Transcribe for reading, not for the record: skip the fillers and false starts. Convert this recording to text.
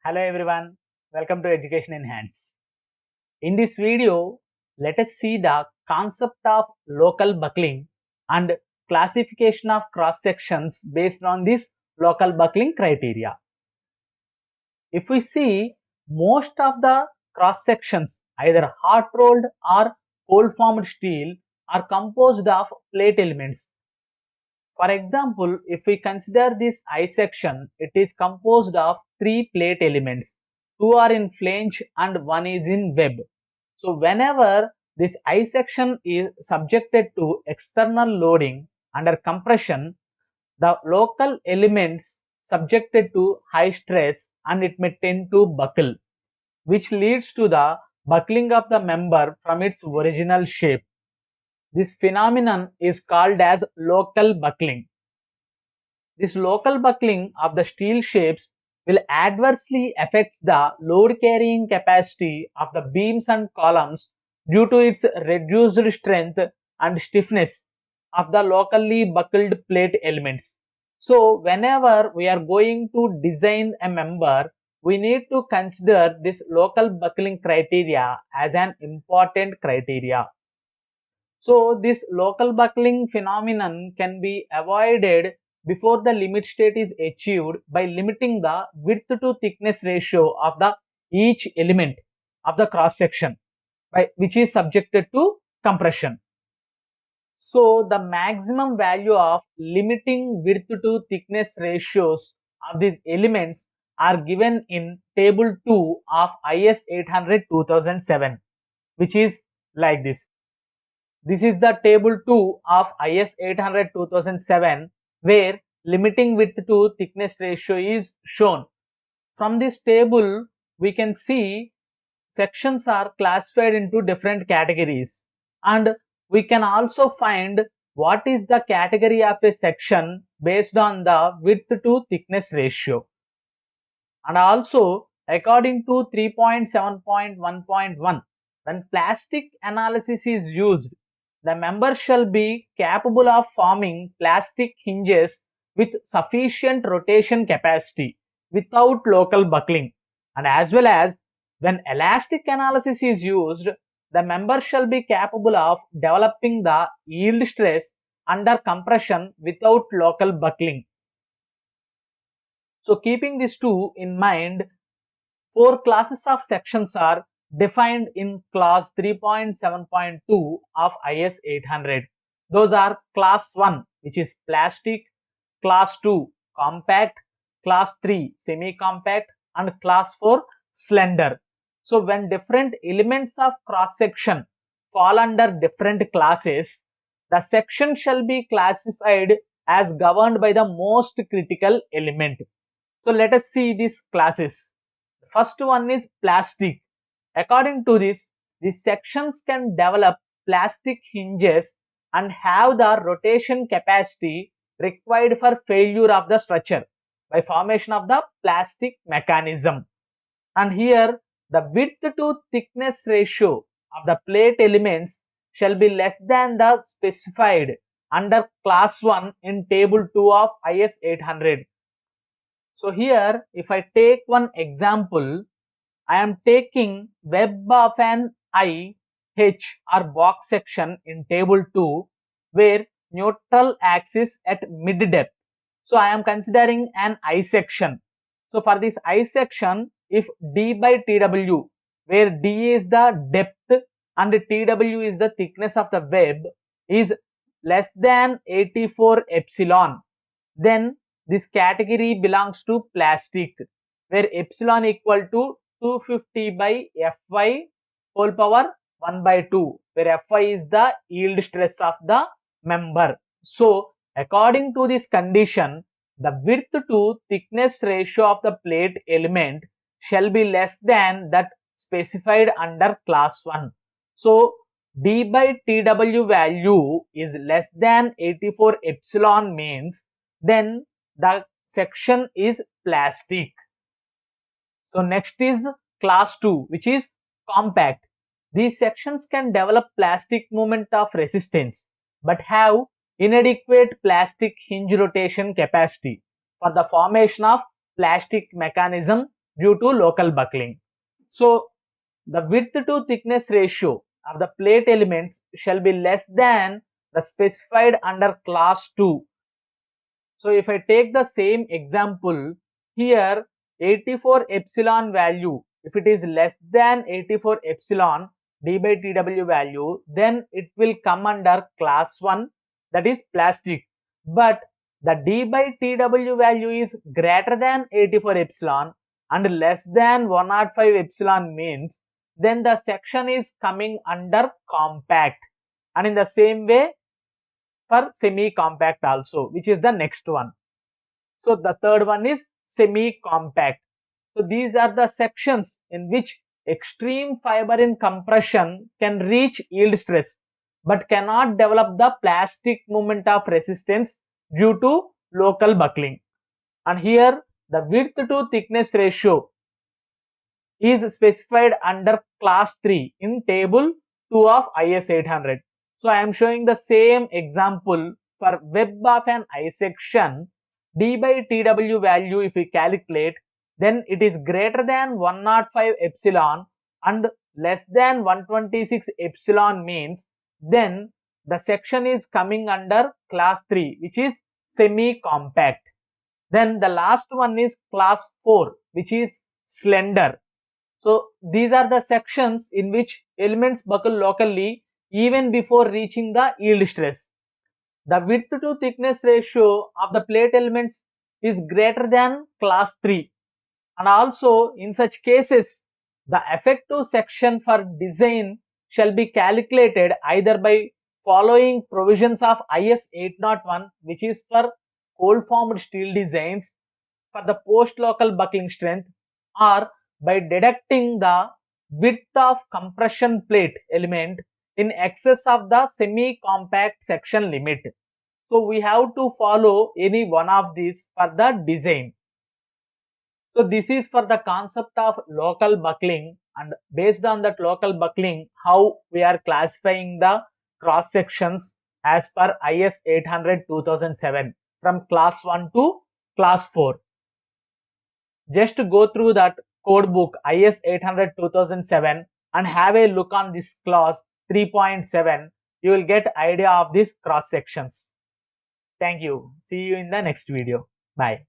Hello everyone, welcome to Education in Hands. In this video, let us see the concept of local buckling and classification of cross sections based on this local buckling criteria. If we see, most of the cross sections, either hot rolled or cold formed steel, are composed of plate elements. For example, if we consider this I section, it is composed of three plate elements. Two are in flange and one is in web. So whenever this I section is subjected to external loading under compression, the local elements subjected to high stress and it may tend to buckle, which leads to the buckling of the member from its original shape. This phenomenon is called as local buckling. This local buckling of the steel shapes will adversely affect the load carrying capacity of the beams and columns due to its reduced strength and stiffness of the locally buckled plate elements. So whenever we are going to design a member, we need to consider this local buckling criteria as an important criteria. So this local buckling phenomenon can be avoided before the limit state is achieved by limiting the width to thickness ratio of the each element of the cross section which is subjected to compression. So the maximum value of limiting width to thickness ratios of these elements are given in table 2 of IS 800 2007, which is like this. This is the table 2 of IS 800 2007 where limiting width to thickness ratio is shown. From this table we can see sections are classified into different categories, and we can also find what is the category of a section based on the width to thickness ratio. And also according to 3.7.1.1, when plastic analysis is used, the member shall be capable of forming plastic hinges with sufficient rotation capacity without local buckling, and as well as when elastic analysis is used, the member shall be capable of developing the yield stress under compression without local buckling. So keeping these two in mind, four classes of sections are defined in class 3.7.2 of IS 800. Those are class 1, which is plastic, class 2 compact, class 3 semi-compact, and class 4 slender. So when different elements of cross section fall under different classes, the section shall be classified as governed by the most critical element. So let us see these classes. First one is plastic. According to this, the sections can develop plastic hinges and have the rotation capacity required for failure of the structure by formation of the plastic mechanism. And here the width to thickness ratio of the plate elements shall be less than the specified under class 1 in table 2 of IS 800. So here if I take one example, I am taking web of an IH or box section in table 2 where neutral axis at mid depth. So I am considering an I section. So for this I section, if D by TW, where D is the depth and TW is the thickness of the web, is less than 84 epsilon, then this category belongs to plastic, where epsilon equal to 250 by Fy whole power 1 by 2, where Fy is the yield stress of the member. So according to this condition, the width to thickness ratio of the plate element shall be less than that specified under class 1. So D by TW value is less than 84 epsilon means then the section is plastic. So next is class 2, which is compact. These sections can develop plastic moment of resistance but have inadequate plastic hinge rotation capacity for the formation of plastic mechanism due to local buckling. So the width to thickness ratio of the plate elements shall be less than the specified under class 2. So if I take the same example here, 84 epsilon value, if it is less than 84 epsilon d by tw value, then it will come under class 1, that is plastic. But the d by tw value is greater than 84 epsilon and less than 105 epsilon means then the section is coming under compact. And in the same way for semi-compact also, which is the next one. So the third one is semi-compact. So these are the sections in which extreme fiber in compression can reach yield stress but cannot develop the plastic moment of resistance due to local buckling. And here the width to thickness ratio is specified under class 3 in table 2 of IS 800. So I am showing the same example for web of an I section. D by TW value if we calculate, then it is greater than 105 epsilon and less than 126 epsilon means then the section is coming under class 3, which is semi-compact. Then the last one is class 4, which is slender. So these are the sections in which elements buckle locally even before reaching the yield stress. The width to thickness ratio of the plate elements is greater than class 3, and also in such cases the effective section for design shall be calculated either by following provisions of IS 801, which is for cold formed steel designs for the post local buckling strength, or by deducting the width of compression plate element in excess of the semi-compact section limit. So we have to follow any one of these for the design. So this is for the concept of local buckling, and based on that local buckling, how we are classifying the cross sections as per IS 800 2007 from class 1 to class 4. Just go through that code book IS 800 2007 and have a look on this clause 3.7. You will get idea of these cross sections. Thank you. See you in the next video. Bye.